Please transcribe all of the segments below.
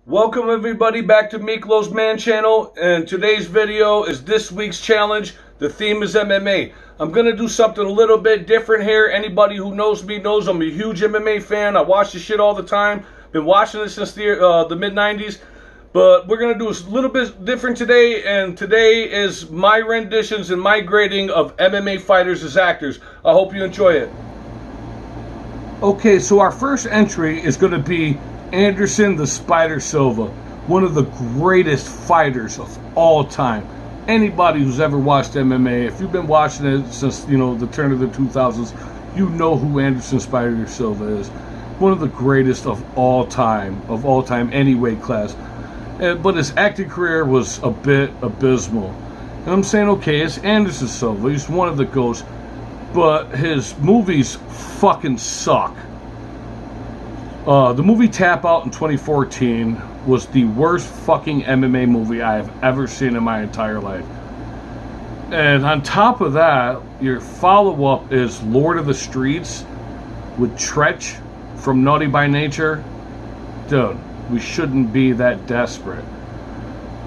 Welcome everybody back to Miklo's Man channel, and today's video is this week's challenge. The theme is MMA. I'm going to do something a little bit different here. Anybody who knows me knows I'm a huge MMA fan. I watch this shit all the time. Been watching it since the mid-90s. But we're going to do a little bit different today, and today is my renditions and my grading of MMA fighters as actors. I hope you enjoy it. Okay, so our first entry is going to be Anderson the Spider Silva, one of the greatest fighters of all time. Anybody who's ever watched MMA, if you've been watching it since, the turn of the 2000s, you know who Anderson Spider Silva is. One of the greatest of all time, any weight class. But his acting career was a bit abysmal. And I'm saying, okay, it's Anderson Silva, he's one of the GOATs, but his movies fucking suck. The movie Tap Out in 2014 was the worst fucking MMA movie I have ever seen in my entire life. And on top of that, your follow-up is Lord of the Streets with Tretch from Naughty by Nature. Dude, we shouldn't be that desperate.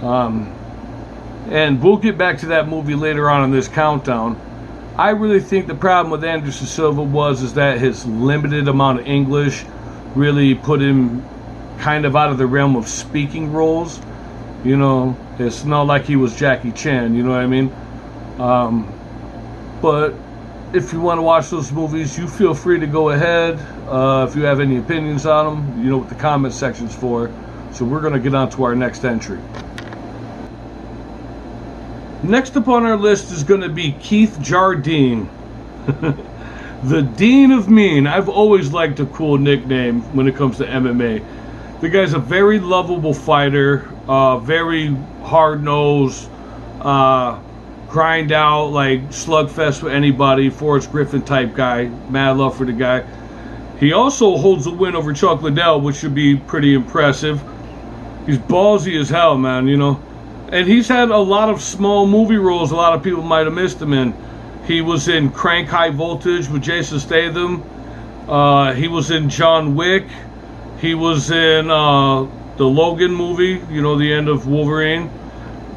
And we'll get back to that movie later on in this countdown. I really think the problem with Anderson Silva is that his limited amount of English really put him kind of out of the realm of speaking roles. It's not like he was Jackie Chan, you know what I mean? But if you want to watch those movies, you feel free to go ahead. If you have any opinions on them, you know what the comment section's for. So we're going to get on to our next entry. Next up on our list is going to be Keith Jardine. The Dean of Mean. I've always liked a cool nickname when it comes to MMA. The guy's a very lovable fighter, very hard-nosed, grind out, like slugfest with anybody, Forrest Griffin type guy. Mad love for the guy. He also holds a win over Chuck Liddell, which should be pretty impressive. He's ballsy as hell, man, And he's had a lot of small movie roles a lot of people might have missed him in. He was in Crank High Voltage with Jason Statham. He was in John Wick. He was in the Logan movie, the end of Wolverine.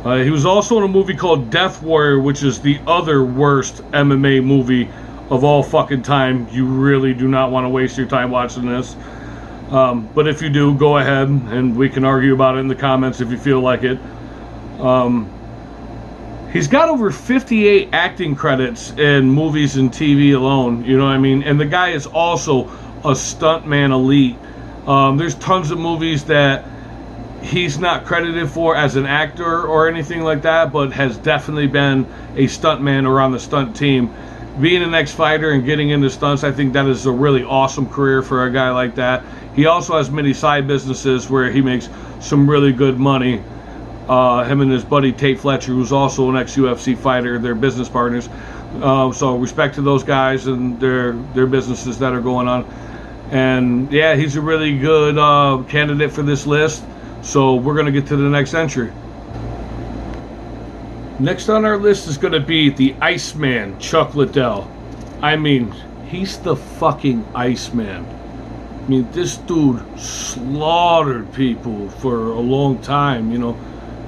He was also in a movie called Death Warrior, which is the other worst MMA movie of all fucking time. You really do not want to waste your time watching this. But if you do, go ahead and we can argue about it in the comments if you feel like it. He's got over 58 acting credits in movies and TV alone, you know what I mean? And the guy is also a stuntman elite. There's tons of movies that he's not credited for as an actor or anything like that, but has definitely been a stuntman or on the stunt team. Being an ex-fighter and getting into stunts, I think that is a really awesome career for a guy like that. He also has many side businesses where he makes some really good money. Him and his buddy Tate Fletcher, who's also an ex-UFC fighter, they're business partners. So respect to those guys and their businesses that are going on. And yeah, he's a really good candidate for this list. So we're going to get to the next entry. Next on our list is going to be the Iceman, Chuck Liddell. I mean, he's the fucking Iceman. I mean, this dude slaughtered people for a long time,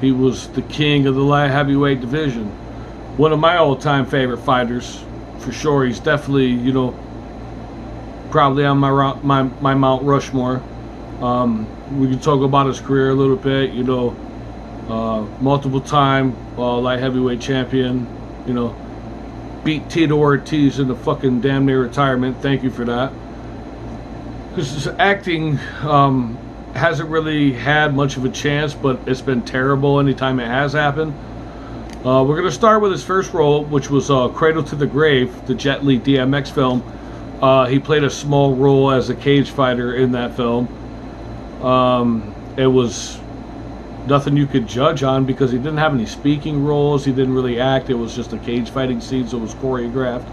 He was the king of the light heavyweight division. One of my all-time favorite fighters, for sure. He's definitely, probably on my Mount Rushmore. We can talk about his career a little bit, multiple-time light heavyweight champion, beat Tito Ortiz in the fucking damn near retirement. Thank you for that. Because his acting hasn't really had much of a chance, but it's been terrible anytime it has happened. We're going to start with his first role, which was Cradle to the Grave, the Jet Li DMX film. He played a small role as a cage fighter in that film. It was nothing you could judge on because he didn't have any speaking roles. He didn't really act. It was just a cage fighting scene, so it was choreographed.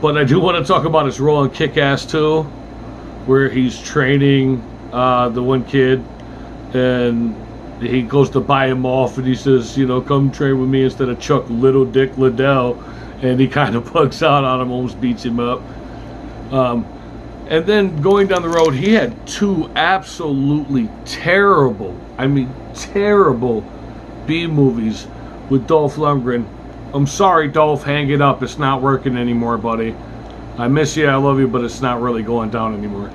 But I do want to talk about his role in Kick-Ass 2, where he's training the one kid, and he goes to buy him off, and he says, come train with me instead of Chuck Little Dick Liddell, and he kind of bugs out on him, almost beats him up. And then going down the road, he had two absolutely terrible, I mean terrible B movies with Dolph Lundgren. I'm sorry, Dolph, hang it up. It's not working anymore, buddy. I miss you, I love you, but it's not really going down anymore.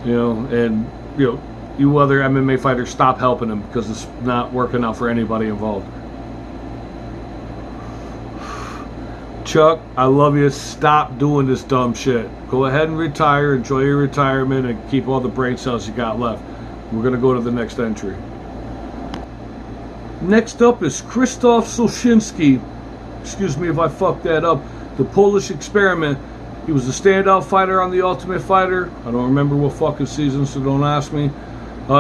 You know, and you other MMA fighters, stop helping him because it's not working out for anybody involved. Chuck, I love you. Stop doing this dumb shit. Go ahead and retire. Enjoy your retirement and keep all the brain cells you got left. We're going to go to the next entry. Next up is Krzysztof Solszyński. Excuse me if I fucked that up. The Polish Experiment. He was a standout fighter on The Ultimate Fighter. I don't remember what fucking season, so don't ask me.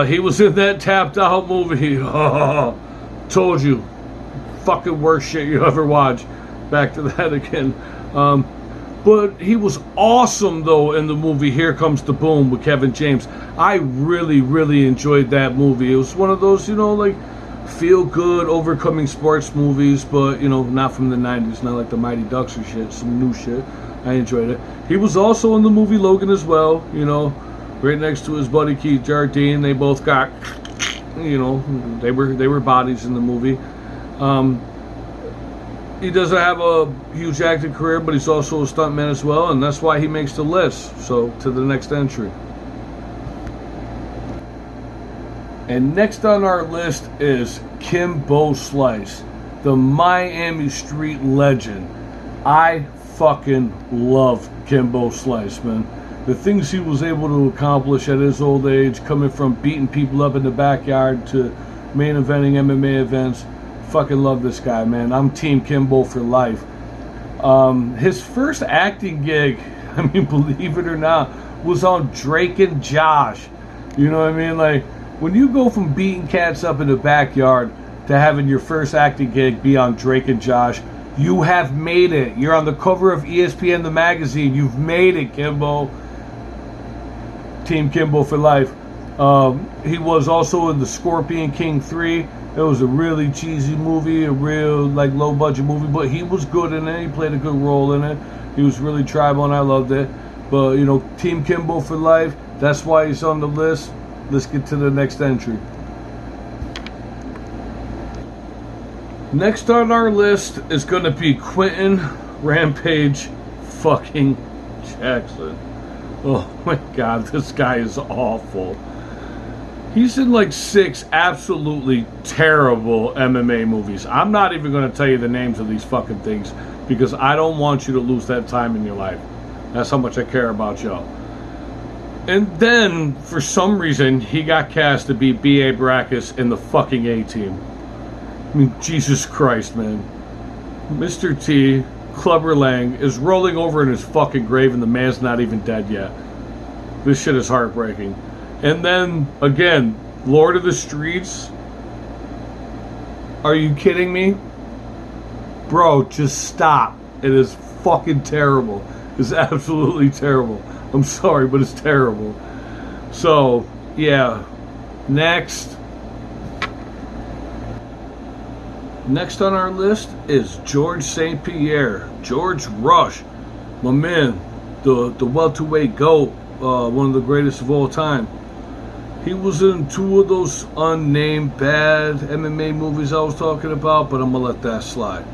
He was in that Tapped Out movie. Told you. Fucking worst shit you ever watched. Back to that again. But he was awesome, though, in the movie Here Comes the Boom with Kevin James. I really, really enjoyed that movie. It was one of those, like, feel-good, overcoming sports movies, but, not from the 90s, not like the Mighty Ducks or shit, some new shit. I enjoyed it. He was also in the movie Logan as well, right next to his buddy Keith Jardine. They both got, they were bodies in the movie. He doesn't have a huge acting career, but he's also a stuntman as well, and that's why he makes the list. So, to the next entry. And next on our list is Kimbo Slice, the Miami Street legend. I fucking love Kimbo Slice, man. The things he was able to accomplish at his old age, coming from beating people up in the backyard to main eventing MMA events. Fucking love this guy, man. I'm Team Kimbo for life. His first acting gig, I mean, believe it or not, was on Drake and Josh. You know what I mean? Like, when you go from beating cats up in the backyard to having your first acting gig be on Drake and Josh, you have made it. You're on the cover of ESPN, the magazine. You've made it, Kimbo. Team Kimbo for life. He was also in the Scorpion King 3. It was a really cheesy movie, a real low budget movie, but he was good in it. He played a good role in it. He was really tribal and I loved it. But Team Kimbo for life, that's why he's on the list. Let's get to the next entry. Next on our list is going to be Quentin Rampage fucking Jackson. Oh my god, this guy is awful. He's in 6 absolutely terrible MMA movies. I'm not even going to tell you the names of these fucking things because I don't want you to lose that time in your life. That's how much I care about y'all. And then, for some reason, he got cast to be B.A. Baracus in the fucking A-Team. I mean, Jesus Christ, man. Mr. T, Clubber Lang, is rolling over in his fucking grave and the man's not even dead yet. This shit is heartbreaking. And then, again, Lord of the Streets. Are you kidding me? Bro, just stop. It is fucking terrible. It's absolutely terrible. I'm sorry, but it's terrible. So, yeah. Next on our list is George St. Pierre. George Rush. My man. The welterweight GOAT. One of the greatest of all time. He was in 2 of those unnamed bad MMA movies I was talking about, but I'm going to let that slide.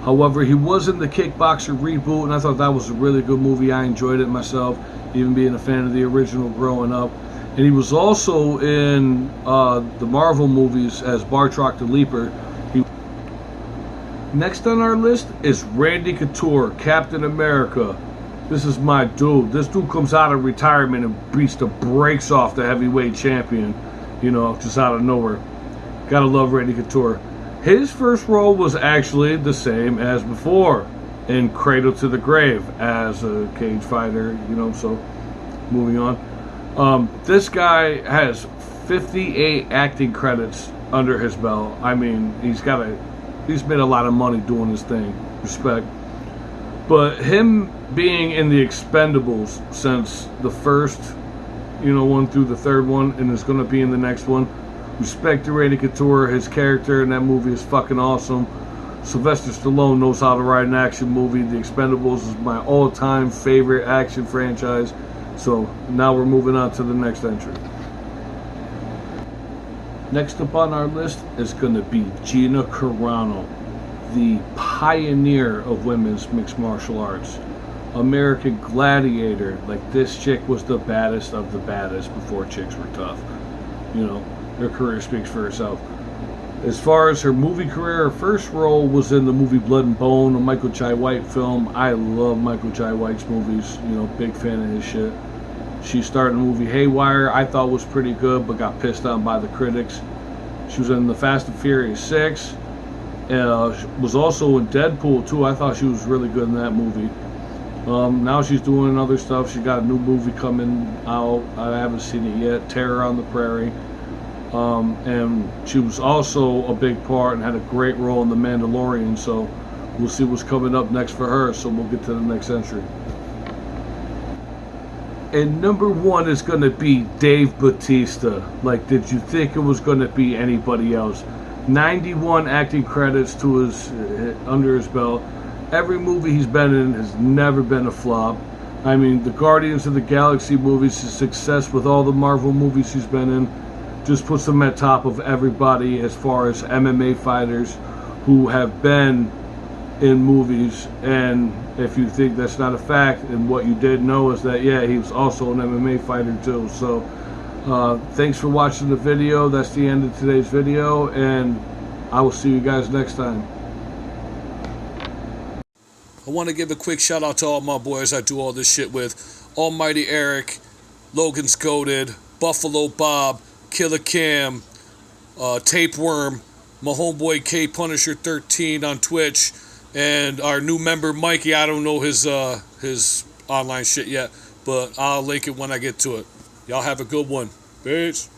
However, he was in the Kickboxer reboot, and I thought that was a really good movie. I enjoyed it myself, even being a fan of the original growing up. And he was also in the Marvel movies as Bartrock the Leaper. Next on our list is Randy Couture, Captain America. This is my dude. This dude comes out of retirement and beats the brakes off the heavyweight champion, just out of nowhere. Gotta love Randy Couture. His first role was actually the same as before, in Cradle to the Grave as a cage fighter, so moving on. This guy has 58 acting credits under his belt. I mean, he's made a lot of money doing this thing. Respect. But him being in the Expendables since the first, one through the third one, and is going to be in the next one. Respect to Randy Couture. His character in that movie is fucking awesome. Sylvester Stallone knows how to write an action movie. The Expendables is my all-time favorite action franchise. So now we're moving on to the next entry. Next up on our list is going to be Gina Carano, the pioneer of women's mixed martial arts. American Gladiator. Like, this chick was the baddest of the baddest before chicks were tough. You know, her career speaks for herself. As far as her movie career, her first role was in the movie Blood and Bone, a Michael Jai White film. I love Michael Jai White's movies, you know, big fan of his shit. She starred in the movie Haywire, I thought was pretty good, but got pissed on by the critics. She was in the Fast and Furious 6. Was also in Deadpool too. I thought she was really good in that movie. Now she's doing other stuff. She got a new movie coming out. I haven't seen it yet. Terror on the Prairie. And she was also a big part and had a great role in The Mandalorian. So we'll see what's coming up next for her. So we'll get to the next entry. And number one is going to be Dave Bautista. Like, did you think it was going to be anybody else? 91 acting credits to his under his belt. Every movie he's been in has never been a flop. I mean, the Guardians of the Galaxy movies, his success with all the Marvel movies he's been in, just puts him at top of everybody as far as MMA fighters who have been in movies. And if you think that's not a fact, and what you did know is that, yeah, he was also an MMA fighter too. So thanks for watching the video. That's the end of today's video, and I will see you guys next time. I want to give a quick shout out to all my boys I do all this shit with. Almighty Eric, Logan's Goated, Buffalo Bob, Killer Cam, Tapeworm, my homeboy K Punisher 13 on Twitch, and our new member Mikey. I don't know his online shit yet, but I'll link it when I get to it. Y'all have a good one. Peace.